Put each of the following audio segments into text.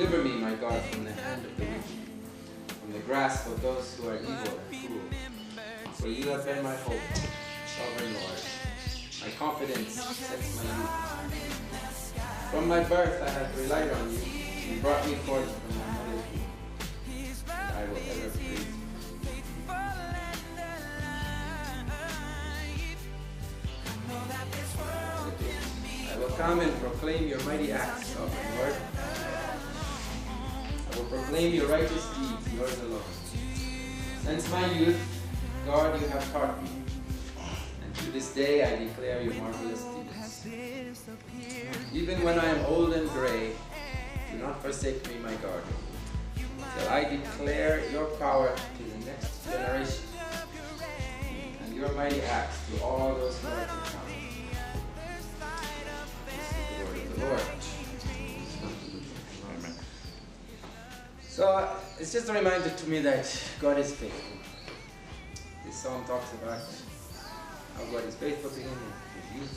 Deliver me, my God, from the hand of the wicked, from the grasp of those who are evil and cruel. For you have been my hope, sovereign Lord. My confidence sets my youth. From my birth I have relied on you. You brought me forth from my mother's womb, and I will ever praise you. I will come and proclaim your mighty acts, sovereign Lord. I will proclaim your righteous deeds, yours alone. Since my youth, God, you have taught me, and to this day I declare your marvelous deeds. Even when I am old and gray, do not forsake me, my God, till I declare your power to the next generation, and your mighty acts to all those who are to come. Lord. So it's just a reminder to me that God is faithful. This song talks about how God is faithful to him in his youth.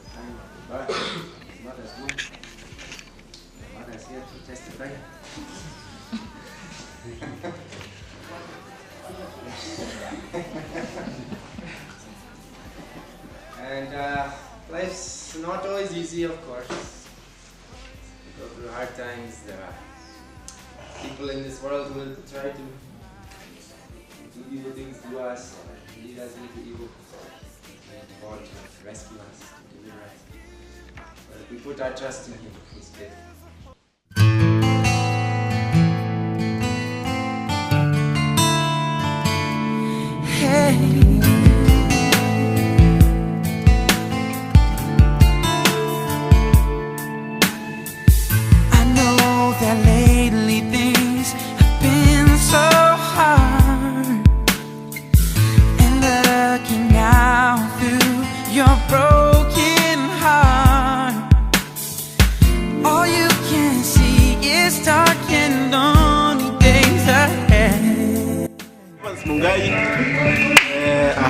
The time of the birth, his mother's womb. The mother is here to testify. And life's not always easy, of course. We go through hard times. There are people in this world who will try to do evil things to us, or lead us into evil. And God to rescue us, to deliver us. But if we put our trust in him, he's faithful.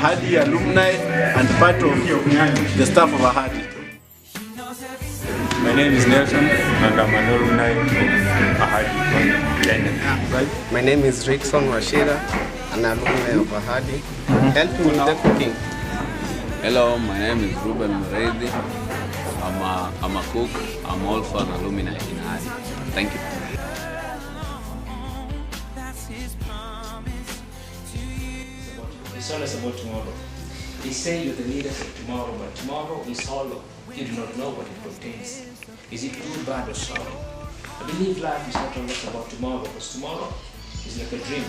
Ahadi alumni and part of the staff of Ahadi. My name is Nelson and I'm an alumni of Ahadi. My name is Rickson Washira, an alumni of Ahadi. Help me with the cooking. Hello, my name is Ruben Muredi. I'm a cook. I'm also an alumni in Ahadi. Thank you. It's always about tomorrow. They say you're the leaders of tomorrow, but tomorrow is hollow. You do not know what it contains. Is it good, bad, or sorrow? I believe life is not always about tomorrow, because tomorrow is like a dream.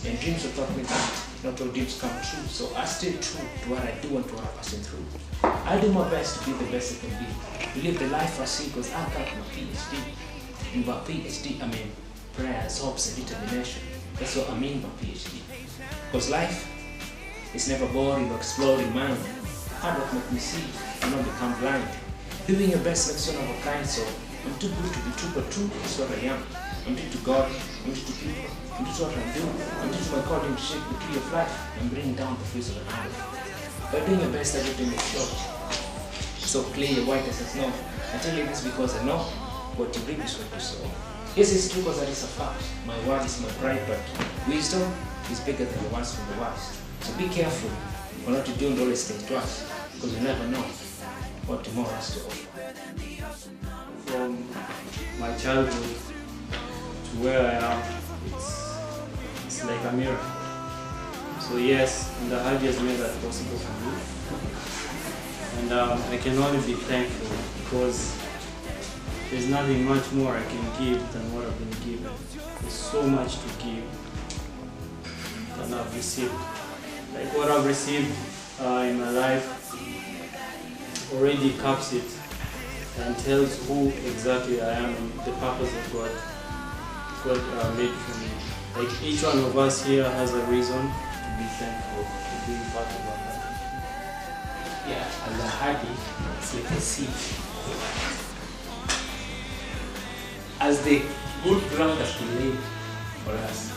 And dreams are taught me that not all dreams come true. So I stay true to what I do and to what I'm passing through. I do my best to be the best I can be. To live the life I see, because I got my PhD. And by PhD, I mean prayers, hopes, and determination. That's what I mean by PhD. Because life it's never boring or exploding mind. Hard work make me see and not become blind. Doing your best makes you one of a kind, so I'm too good to be true, but true is what I am. I'm due to God, I'm due to people, I'm due to what I do. I'm due to my calling to shape the tree of life and bring down the fruits of the hand. By doing your best, everything is short. So clear, white as snow. I tell you this because I know what you reap is what you sow. Yes, it's true because that is a fact. My word is my pride, but wisdom is bigger than the words from the wise. So be careful for not to do and always think twice, because you never know what tomorrow has to offer. From my childhood to where I am, it's like a miracle. So yes, and the Ahadi has made that possible for me. And I can only be thankful because there's nothing much more I can give than what I've been given. There's so much to give than I've received. Like what I've received in my life already caps it and tells who exactly I am and the purpose that God made for me. Like each one of us here has a reason to be thankful for being part of our life. Yeah, and the Ahadi is like a seed. As the good ground has been laid for us,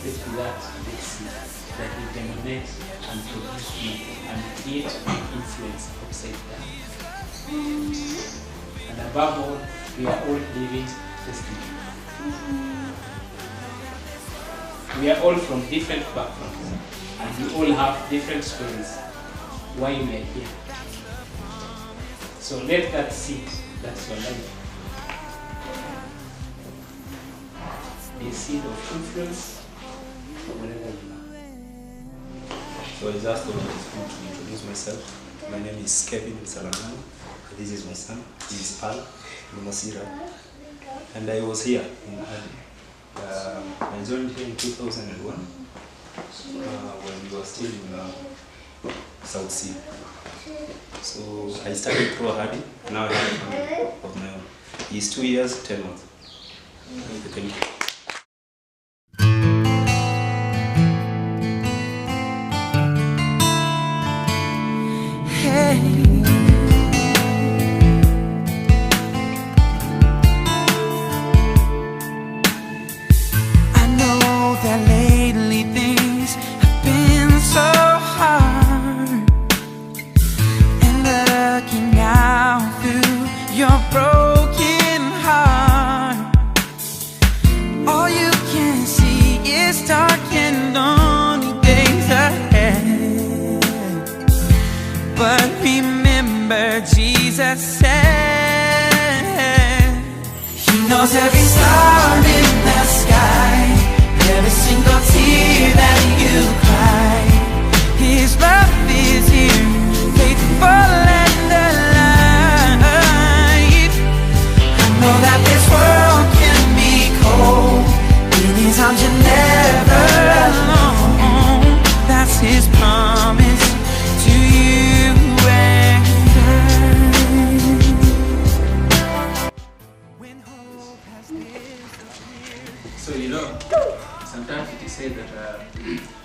let's be that big seed that will dominate and produce fruit and create an influence outside there. And above all, We are all living testimonies. We are all from different backgrounds, and we all have different stories why we are here. So let that seed, that's your life, be a seed of influence wherever you are. So I just want to introduce myself. My name is Kevin Salamano. This is my son. This is Al Masira. And I was here in Adi. I joined here in 2001 when we were still in South Sea. So I started through ahadi. Now I have a family of my own. He's 2 years, 10 months. Thank you. Jesus said He knows every star in the sky, every single tear that you cry. His love is here, faithful and alive. I know that this world can be cold, in His arms you're never alone. That's His promise to you and So sometimes it is said that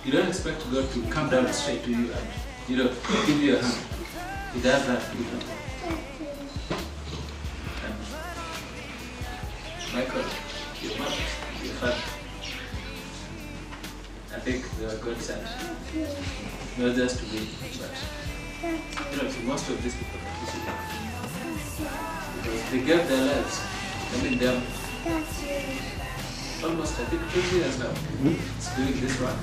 you don't expect God to come down straight to you and give you a hand. He does that differently. And Michael, your mother, your father, I think they were God sent. Not just to be, but to most of these people because they gave their lives. I mean, them almost, I think, 20 years now, it's doing this one.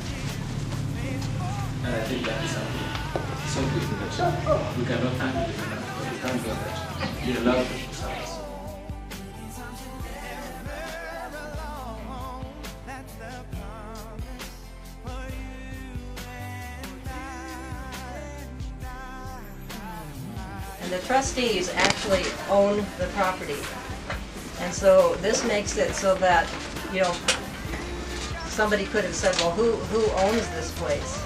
And I think that is something so good that we cannot handle it enough, but we can't do that. We allow them to serve us. And the trustees actually own the property. And so this makes it so that, somebody could have said, well, who owns this place?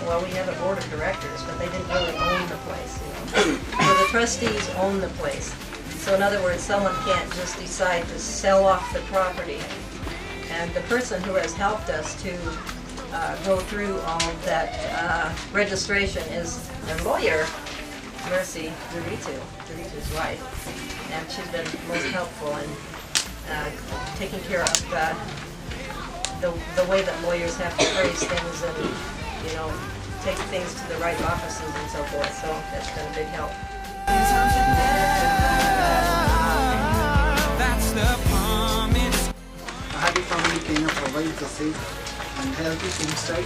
Well, we have a board of directors, but they didn't really own the place. So the trustees own the place. So in other words, someone can't just decide to sell off the property. And the person who has helped us to go through all of that registration is their lawyer, Mercy Duritu's wife. And she's been most helpful in taking care of the way that lawyers have to phrase things and, take things to the right offices and so forth. So that's been a big help. Ahadi Family Kenya provides a safe and healthy homestay,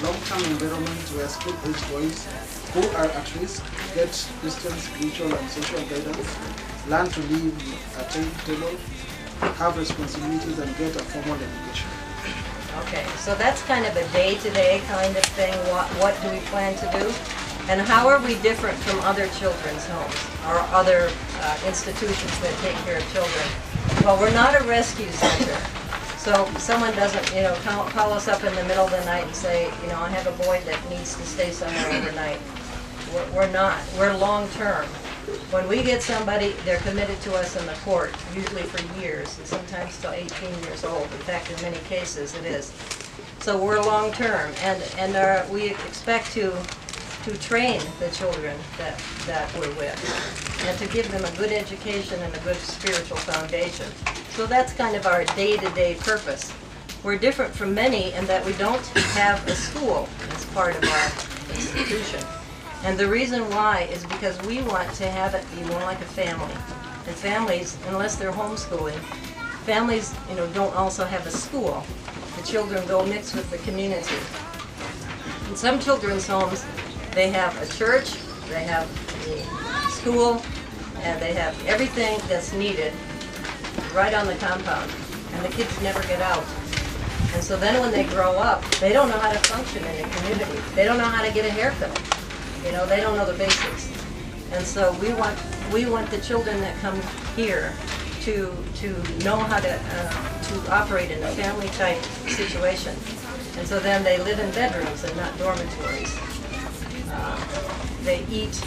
long-term environment where school-aged boys who are at risk get Christian, spiritual and social guidance, learn to live at a table, have responsibilities and get a formal education. Okay, so that's kind of a day-to-day kind of thing. What do we plan to do? And how are we different from other children's homes or other institutions that take care of children? Well, we're not a rescue center. So someone doesn't, call us up in the middle of the night and say, I have a boy that needs to stay somewhere overnight. We're not. We're long-term. When we get somebody, they're committed to us in the court, usually for years, and sometimes till 18 years old. In fact, in many cases, it is. So we're long-term, and we expect to train the children that we're with, and to give them a good education and a good spiritual foundation. So that's kind of our day-to-day purpose. We're different from many in that we don't have a school as part of our institution. And the reason why is because we want to have it be more like a family. And families, unless they're homeschooling, families, don't also have a school. The children go mix with the community. In some children's homes, they have a church, they have a school, and they have everything that's needed right on the compound. And the kids never get out. And so then when they grow up, they don't know how to function in a community. They don't know how to get a haircut. They don't know the basics. And so we want the children that come here to know how to operate in a family type situation. And so then they live in bedrooms and not dormitories. They eat,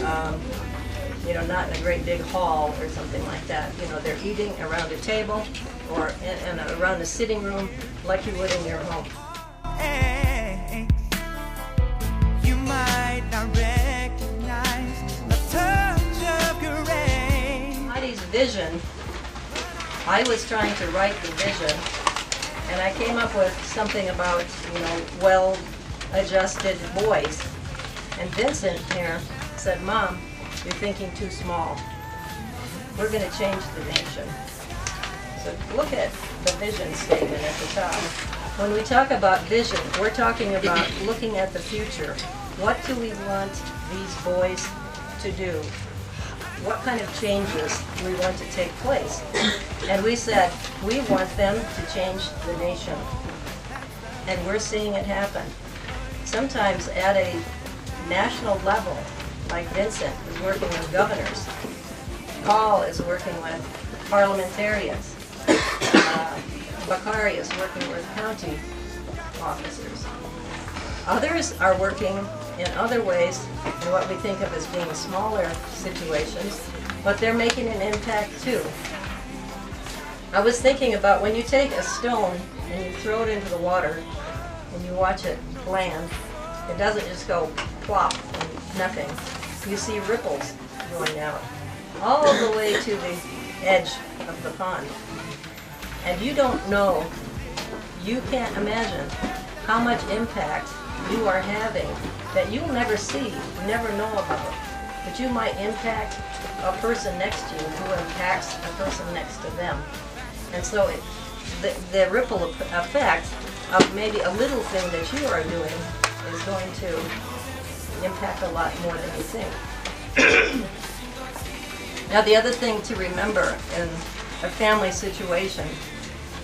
not in a great big hall or something like that. They're eating around a table or in around a sitting room like you would in your home. Hey, you might not recognize a touch of grace. Ahadi's vision, I was trying to write the vision, and I came up with something about, well-adjusted boys. And Vincent here said, "Mom, you're thinking too small. We're going to change the nation." So look at the vision statement at the top. When we talk about vision, we're talking about looking at the future. What do we want these boys to do? What kind of changes do we want to take place? And we said, we want them to change the nation. And we're seeing it happen. Sometimes at a national level, like Vincent is working with governors. Paul is working with parliamentarians. Bakari is working with county officers. Others are working in other ways in what we think of as being smaller situations, but they're making an impact too. I was thinking about when you take a stone and you throw it into the water and you watch it land, it doesn't just go plop and nothing. You see ripples going out all the way to the edge of the pond. And you don't know, you can't imagine how much impact you are having that you'll never see, never know about. But you might impact a person next to you who impacts a person next to them. And so the ripple effect of maybe a little thing that you are doing is going to impact a lot more than you think. Now the other thing to remember in a family situation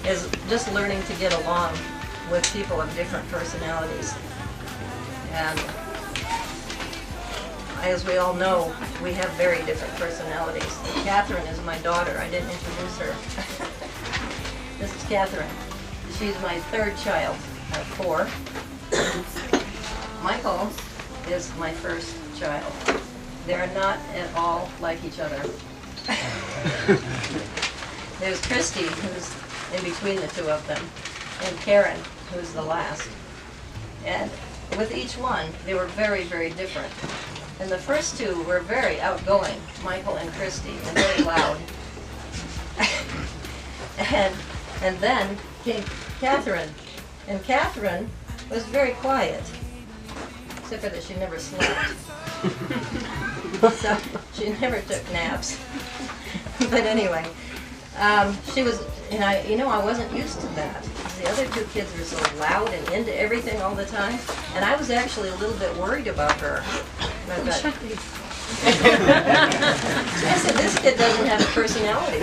is just learning to get along with people of different personalities. And as we all know, we have very different personalities. Catherine is my daughter. I didn't introduce her. This is Catherine. She's my third child. I have 4. Michael is my first child. They're not at all like each other. There's Christy, who's in between the two of them, and Karen, who's the last. And with each one, they were very, very different. And the first 2 were very outgoing, Michael and Christy, and very loud. and then came Catherine. And Catherine was very quiet, except for that she never slept. So she never took naps. But anyway, she was, and I wasn't used to that. The other 2 kids were so loud and into everything all the time, and I was actually a little bit worried about her. And I thought, I said, this kid doesn't have a personality.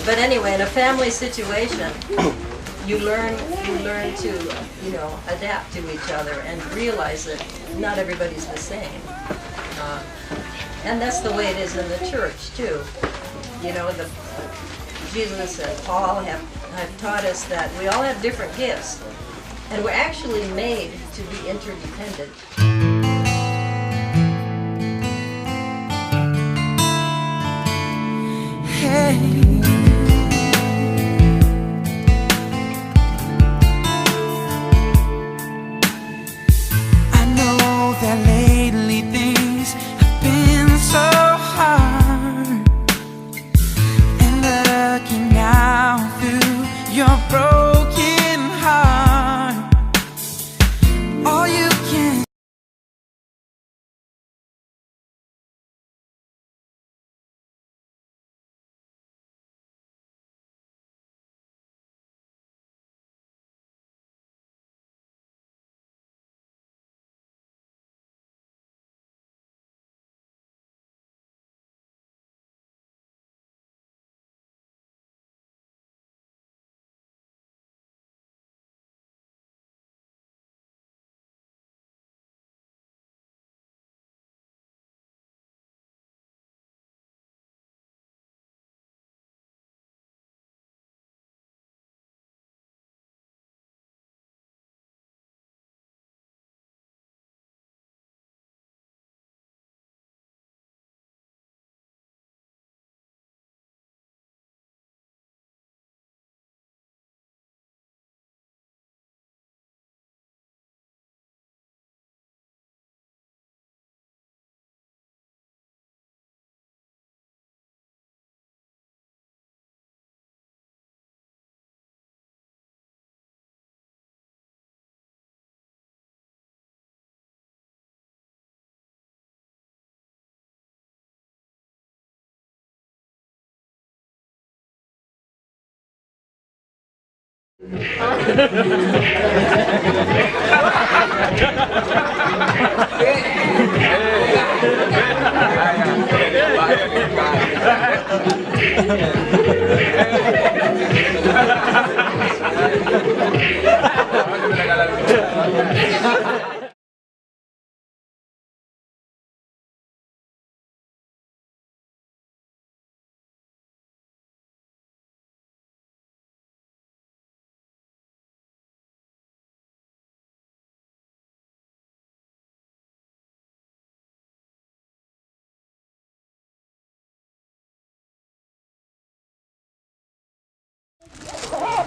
But anyway, in a family situation, you learn to, adapt to each other and realize that not everybody's the same. And that's the way it is in the church too. Jesus and Paul have taught us that we all have different gifts, and we're actually made to be interdependent. Hey. That lately things have been so hard, and looking out through your broken heart,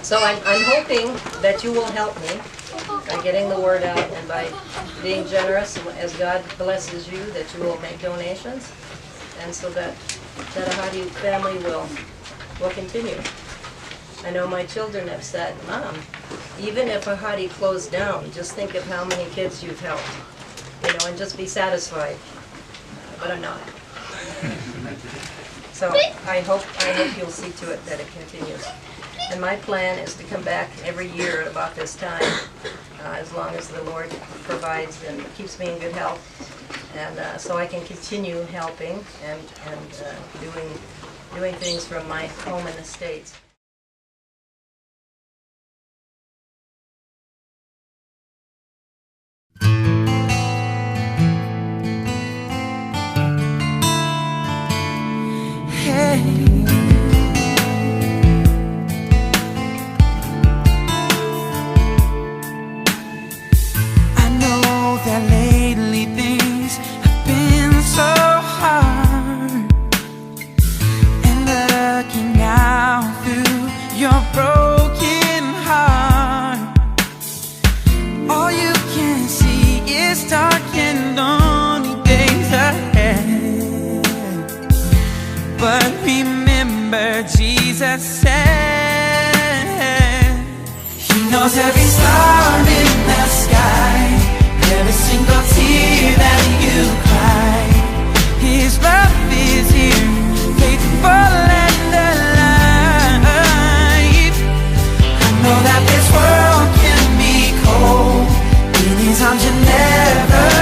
So I'm hoping that you will help me by getting the word out and by being generous as God blesses you, that you will make donations, and so that ahadi family will continue. I know my children have said, Mom, even if ahadi closed down, just think of how many kids you've helped, and just be satisfied. But I'm not. So I hope you'll see to it that it continues. And my plan is to come back every year at about this time, as long as the Lord provides and keeps me in good health, and so I can continue helping and doing things from my home in the States. But remember, Jesus said He knows every star in the sky, every single tear that you cry. His love is here, faithful and alive. I know that this world can be cold, in His arms you're never